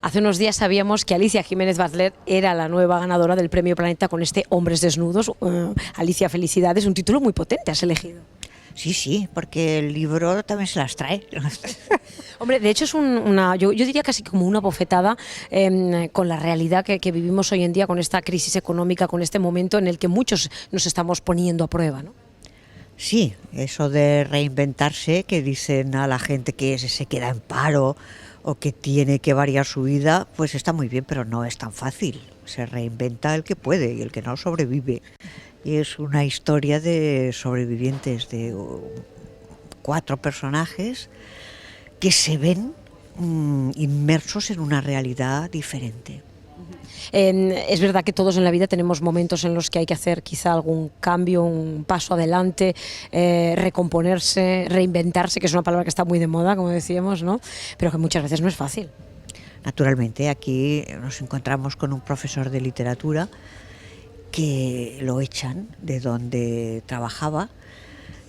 Hace unos días sabíamos que Alicia Jiménez Butler era la nueva ganadora del Premio Planeta con este Hombres Desnudos. Alicia, felicidades, un título muy potente has elegido. Sí, porque el libro también se las trae. Hombre, de hecho es yo diría casi como una bofetada con la realidad que vivimos hoy en día, con esta crisis económica, con este momento en el que muchos nos estamos poniendo a prueba, ¿no? Sí, eso de reinventarse, que dicen a la gente que se queda en paro o que tiene que variar su vida, pues está muy bien, pero no es tan fácil. Se reinventa el que puede y el que no sobrevive. Y es una historia de sobrevivientes, de 4 personajes que se ven inmersos en una realidad diferente. Es verdad que todos en la vida tenemos momentos en los que hay que hacer quizá algún cambio, un paso adelante, recomponerse, reinventarse, que es una palabra que está muy de moda, como decíamos, ¿no? Pero que muchas veces no es fácil. Naturalmente, aquí nos encontramos con un profesor de literatura que lo echan de donde trabajaba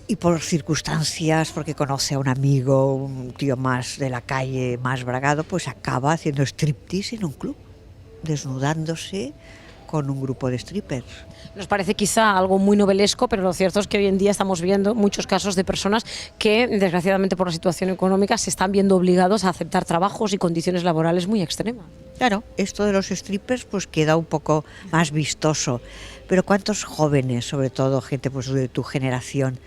y por circunstancias, porque conoce a un amigo, un tío más de la calle, más bragado, pues acaba haciendo striptease en un club, desnudándose con un grupo de strippers. Nos parece quizá algo muy novelesco, pero lo cierto es que hoy en día estamos viendo muchos casos de personas que, desgraciadamente por la situación económica, se están viendo obligados a aceptar trabajos y condiciones laborales muy extremas. Claro, esto de los strippers pues queda un poco más vistoso, pero ¿cuántos jóvenes, sobre todo gente pues de tu generación,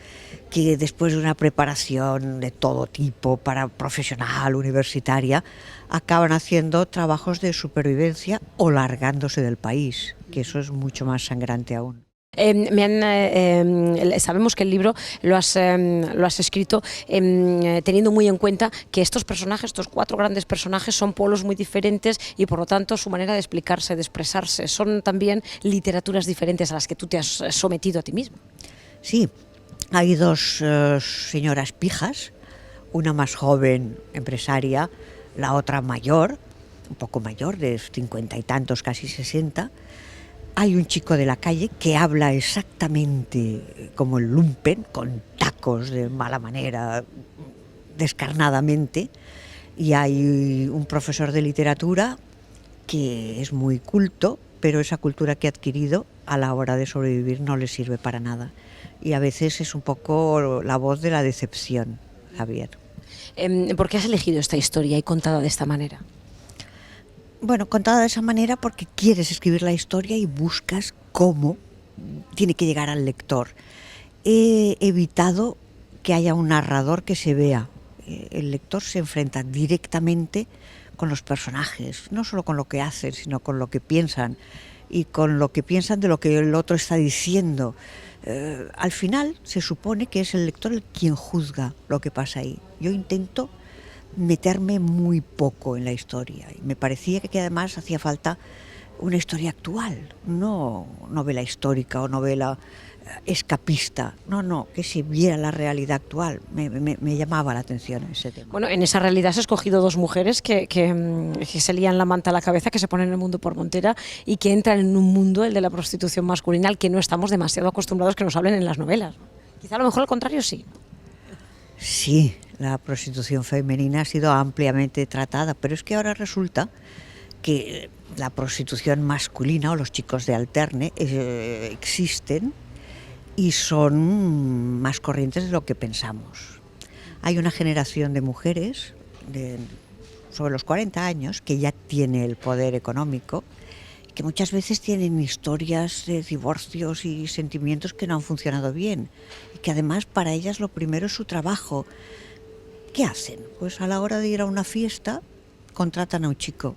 que después de una preparación de todo tipo, para profesional, universitaria, acaban haciendo trabajos de supervivencia o largándose del país, que eso es mucho más sangrante aún? Sabemos que el libro lo has escrito teniendo muy en cuenta que estos personajes, estos 4 grandes personajes, son polos muy diferentes y por lo tanto su manera de explicarse, de expresarse, son también literaturas diferentes a las que tú te has sometido a ti mismo. Sí, hay 2 señoras pijas, una más joven, empresaria, la otra mayor, un poco mayor, de 50 y tantos, casi 60. Hay un chico de la calle que habla exactamente como el lumpen, con tacos de mala manera, descarnadamente, y hay un profesor de literatura que es muy culto, pero esa cultura que ha adquirido a la hora de sobrevivir no le sirve para nada. Y a veces es un poco la voz de la decepción, Javier. ¿Por qué has elegido esta historia y contada de esta manera? Bueno, contada de esa manera porque quieres escribir la historia y buscas cómo tiene que llegar al lector. He evitado que haya un narrador que se vea. El lector se enfrenta directamente con los personajes, no solo con lo que hacen, sino con lo que piensan y con lo que piensan de lo que el otro está diciendo. Al final se supone que es el lector el quien juzga lo que pasa ahí. Yo intento meterme muy poco en la historia y me parecía que además hacía falta una historia actual, no novela histórica o novela escapista, no, que se viera la realidad actual. Me llamaba la atención ese tema. Bueno, en esa realidad has escogido 2 mujeres que se lían la manta a la cabeza, que se ponen el mundo por montera y que entran en un mundo, el de la prostitución masculina, al que no estamos demasiado acostumbrados que nos hablen en las novelas. Quizá a lo mejor al contrario sí. Sí, la prostitución femenina ha sido ampliamente tratada, pero es que ahora resulta que la prostitución masculina o los chicos de alterne existen y son más corrientes de lo que pensamos. Hay una generación de mujeres sobre los 40 años que ya tiene el poder económico, que muchas veces tienen historias de divorcios y sentimientos que no han funcionado bien y que además para ellas lo primero es su trabajo. ¿Qué hacen? Pues a la hora de ir a una fiesta contratan a un chico,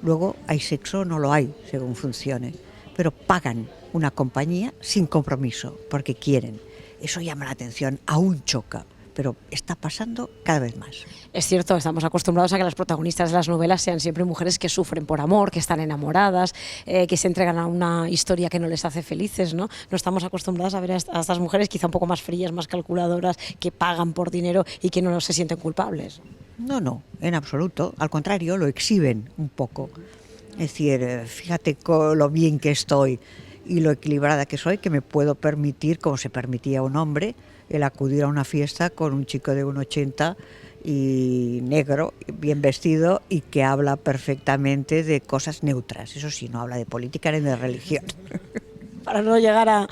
luego hay sexo o no lo hay, según funcione, pero pagan una compañía sin compromiso, porque quieren. Eso llama la atención, aún choca, pero está pasando cada vez más. Es cierto, estamos acostumbrados a que las protagonistas de las novelas sean siempre mujeres que sufren por amor, que están enamoradas, que se entregan a una historia que no les hace felices, ¿no? No estamos acostumbrados a ver a estas mujeres quizá un poco más frías, más calculadoras, que pagan por dinero y que no se sienten culpables. No, en absoluto. Al contrario, lo exhiben un poco. Es decir, fíjate lo bien que estoy y lo equilibrada que soy, que me puedo permitir, como se permitía a un hombre, el acudir a una fiesta con un chico de 1,80 y negro, bien vestido, y que habla perfectamente de cosas neutras. Eso sí, no habla de política ni de religión. Para no llegar a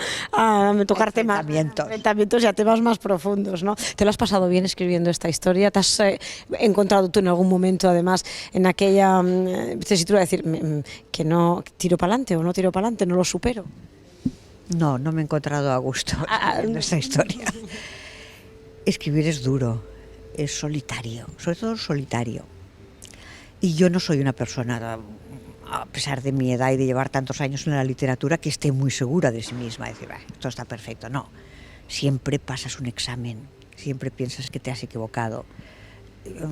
tocar temas, Enfrentamientos. enfrentamientos y a temas más profundos, ¿no? ¿Te lo has pasado bien escribiendo esta historia? ¿Te has encontrado tú en algún momento, además, en aquella tesitura de decir que no tiro para adelante o no tiro para adelante, no lo supero? No, no me he encontrado a gusto en esta historia. Escribir es duro, es solitario, sobre todo solitario. Y yo no soy una persona, a pesar de mi edad y de llevar tantos años en la literatura, que esté muy segura de sí misma, decir, esto está perfecto. No, siempre pasas un examen, siempre piensas que te has equivocado.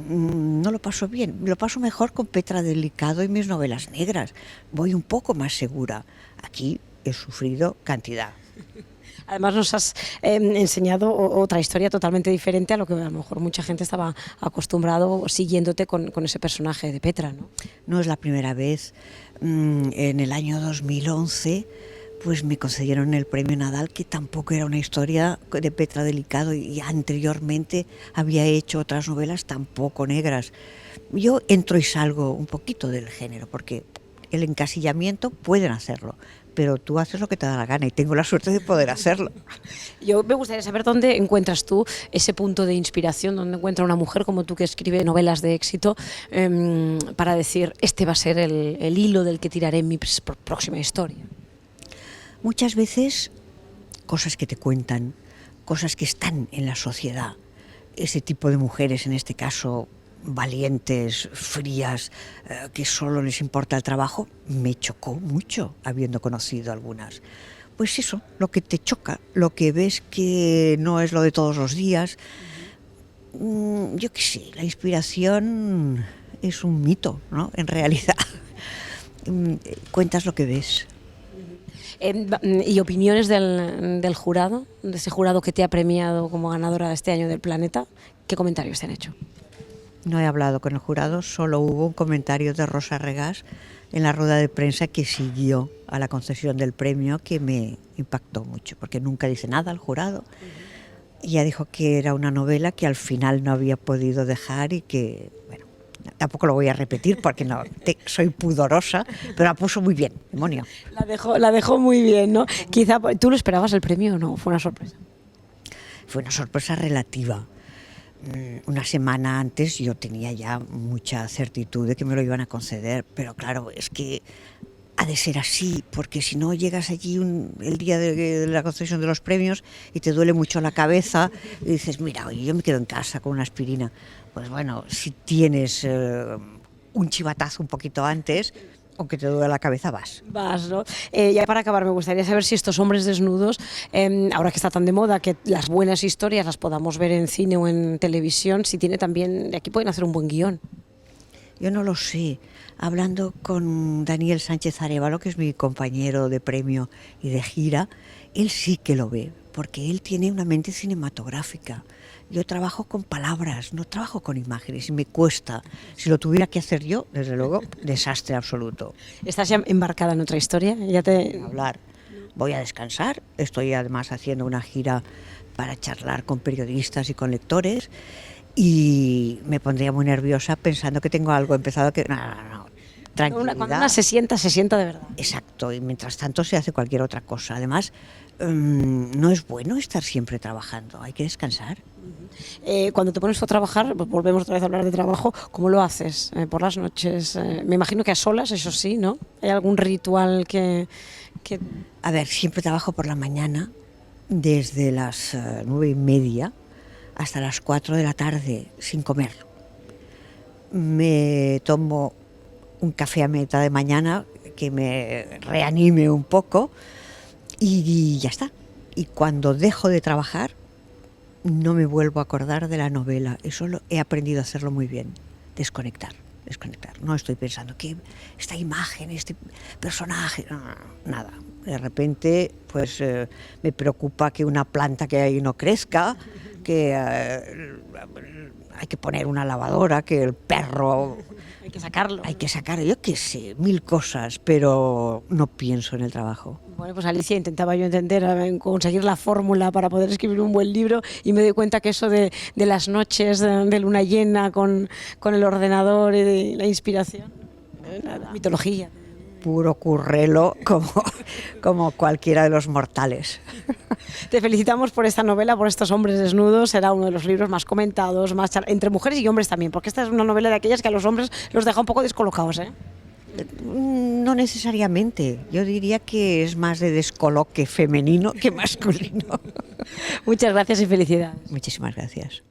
No lo paso bien, lo paso mejor con Petra Delicado y mis novelas negras. Voy un poco más segura. Aquí he sufrido cantidad. Además nos has enseñado otra historia totalmente diferente a lo que a lo mejor mucha gente estaba acostumbrado siguiéndote con ese personaje de Petra, ¿no? No es la primera vez. En el año 2011 pues me concedieron el premio Nadal, que tampoco era una historia de Petra Delicado, y anteriormente había hecho otras novelas tampoco negras. Yo entro y salgo un poquito del género, porque el encasillamiento pueden hacerlo, pero tú haces lo que te da la gana, y tengo la suerte de poder hacerlo. Yo me gustaría saber dónde encuentras tú ese punto de inspiración, dónde encuentra una mujer como tú que escribe novelas de éxito para decir, este va a ser el hilo del que tiraré en mi próxima historia. Muchas veces cosas que te cuentan, cosas que están en la sociedad, ese tipo de mujeres, en este caso valientes, frías, que solo les importa el trabajo, me chocó mucho habiendo conocido algunas. Pues eso, lo que te choca, lo que ves que no es lo de todos los días. Yo qué sé, la inspiración es un mito, ¿no? En realidad, cuentas lo que ves. ¿Y opiniones del jurado, de ese jurado que te ha premiado como ganadora de este año del Planeta? ¿Qué comentarios te han hecho? No he hablado con el jurado, solo hubo un comentario de Rosa Regás en la rueda de prensa que siguió a la concesión del premio, que me impactó mucho, porque nunca dice nada al jurado. Y ella dijo que era una novela que al final no había podido dejar y que, bueno, tampoco lo voy a repetir porque no soy pudorosa, pero la puso muy bien, demonio. La dejó muy bien, ¿no? Quizá, ¿tú lo esperabas el premio o no? ¿Fue una sorpresa? Fue una sorpresa relativa. Una semana antes yo tenía ya mucha certitud de que me lo iban a conceder, pero claro, es que ha de ser así, porque si no llegas allí el día de la concesión de los premios y te duele mucho la cabeza y dices, mira, oye, yo me quedo en casa con una aspirina. Pues bueno, si tienes un chivatazo un poquito antes, aunque te duele la cabeza, vas. Vas, ¿no? Ya para acabar, me gustaría saber si estos hombres desnudos, ahora que está tan de moda, que las buenas historias las podamos ver en cine o en televisión, si tiene también, de aquí pueden hacer un buen guión. Yo no lo sé. Hablando con Daniel Sánchez Arévalo, que es mi compañero de premio y de gira, él sí que lo ve, porque él tiene una mente cinematográfica. Yo trabajo con palabras, no trabajo con imágenes, y me cuesta. Si lo tuviera que hacer yo, desde luego, desastre absoluto. ¿Estás ya embarcada en otra historia? Hablar. Voy a descansar, estoy además haciendo una gira para charlar con periodistas y con lectores, y me pondría muy nerviosa pensando que tengo algo empezado que... No. Tranquilidad. Cuando una se sienta de verdad. Exacto, y mientras tanto se hace cualquier otra cosa. Además, no es bueno estar siempre trabajando, hay que descansar. Cuando te pones a trabajar, pues volvemos otra vez a hablar de trabajo, ¿cómo lo haces? ¿Por las noches? Me imagino que a solas, eso sí, ¿no? ¿Hay algún ritual que...? A ver, siempre trabajo por la mañana, desde las 9:30 hasta las 4 de la tarde, sin comer. Me tomo un café a mitad de mañana que me reanime un poco y ya está. Y cuando dejo de trabajar, no me vuelvo a acordar de la novela. Eso he aprendido a hacerlo muy bien, desconectar. No estoy pensando que esta imagen, este personaje, nada. De repente, pues me preocupa que una planta que ahí no crezca, que hay que poner una lavadora, que el perro... Hay que sacarlo. Yo qué sé, 1000 cosas, pero no pienso en el trabajo. Bueno, pues Alicia, intentaba yo entender, conseguir la fórmula para poder escribir un buen libro y me doy cuenta que eso de las noches de luna llena con el ordenador y de la inspiración, la mitología. Puro currelo como cualquiera de los mortales. Te felicitamos por esta novela, por estos hombres desnudos. Será uno de los libros más comentados, entre mujeres y hombres también, porque esta es una novela de aquellas que a los hombres los deja un poco descolocados, ¿eh? No necesariamente, yo diría que es más de descoloque femenino que masculino. Muchas gracias y felicidades. Muchísimas gracias.